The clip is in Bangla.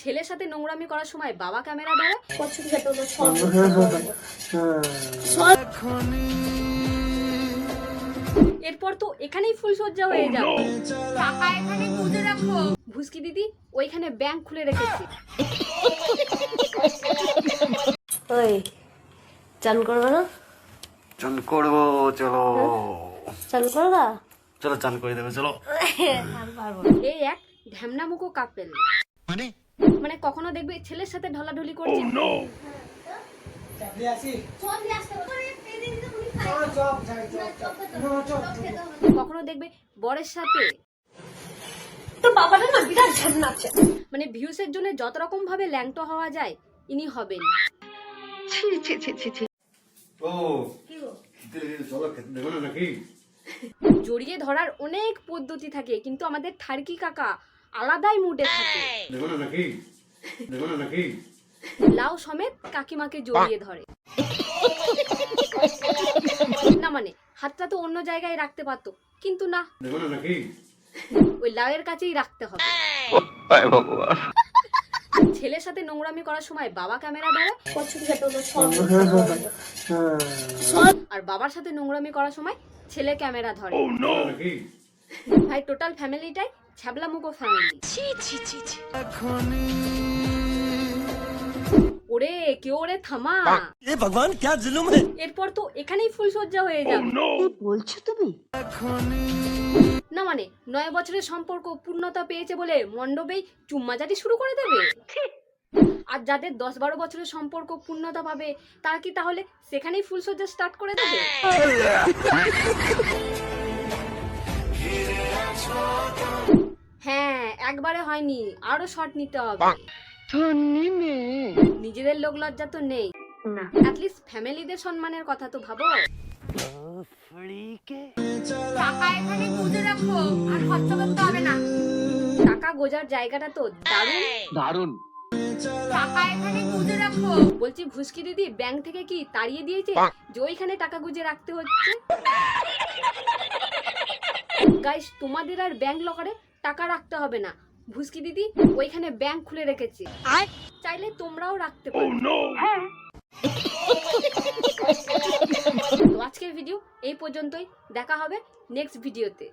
ছেলের সাথে নোংরামি করার সময় বাবা ক্যামেরা ধরে। এরপর তো এখানেই ফুলসজ্জা হয়ে যাবে। টাকা এখানে গুজে রাখো। ভুসকি দিদি ওইখানে ব্যাংক খুলে রেখেছে। ওই চান করবে না? চান করবো, চলো চান করবা? চলো চান করে দেবে, চলো। এই এক ঢ্যামনামুখো কাপেল, মানে কখনো দেখবে ছেলের সাথে ঢলাঢলি করছে, কখনো দেখবে বরের সাথে। তো বাবাটা না বিরাট ঝান্না আছে, মানে ভিউসের জন্য যত রকম ভাবে ল্যাংটো হওয়া যায় ইনি হবেন। ও চলো খেতে দেবো না নাকি? জড়িয়ে ধরার অনেক পদ্ধতি থাকে, কিন্তু আমাদের ঠারকি কাকা আলাদাই মুডে থাকে। দেবো না নাকি? দেবো না নাকি? লাউ সমেত কাকিমাকে জড়িয়ে ধরে। না মানে হাতটা তো অন্য জায়গায় রাখতে পারতো, কিন্তু না, দেবো না নাকি? ওই লাউয়ের কাছেই রাখতে হবে। ছেলের সাথে নোংরামি করার সময় বাবা ক্যামেরা ধরে, আর বাবার সাথে নোংরামি করার সময় ছেলে ক্যামেরা ধরে। নাকি? ভাই টোটাল ফ্যামিলিটাই ছ্যাবলা মুখো ফ্যামিলি। ওরে কেউ ওরে থামা, ये भगवान क्या जुल्म है। এরপর তো এখানেই ফুলসজ্জা হয়ে যাবে। কি বলছো তুমি? না মানে 9 বছরের সম্পর্ক পূর্ণতা পেয়েছে বলে মণ্ডপেই চুম্মাচাটি শুরু করে দেবে। আর যাদের 10-12 বছরের সম্পর্ক পূর্ণতা পাবে তারা কি তাহলে সেখানেই ফুলসজ্জা স্টার্ট করে দেবে? হ্যাঁ, একবারে হয়নি, আরো শট নিতে হবে। নিজেদের লোক লজ্জা তো নেই, না অ্যাটলিস্ট ফ্যামিলিদের সম্মানের কথা তো ভাবো। টাকা এখানে গুজে রাখো, আর খরচ করতে হবে না। টাকা গোজার জায়গাটা তো দারুণ दारुण। টাকা এখানে গুজে রাখো। বলছি ভুসকি দিদি ব্যাংক থেকে কি তাড়িয়ে দিয়েছে যে ওইখানে টাকা গুজে রাখতে হচ্ছে? গাইস, তোমাদের আর ব্যাংক লকারে টাকা রাখতে হবে না, ভুসকি দিদি ওইখানে ব্যাংক খুলে রেখেছে, চাইলে তোমরাও রাখতে পারো। তো আজকের ভিডিও এই পর্যন্তই, দেখা হবে নেক্সট ভিডিওতে।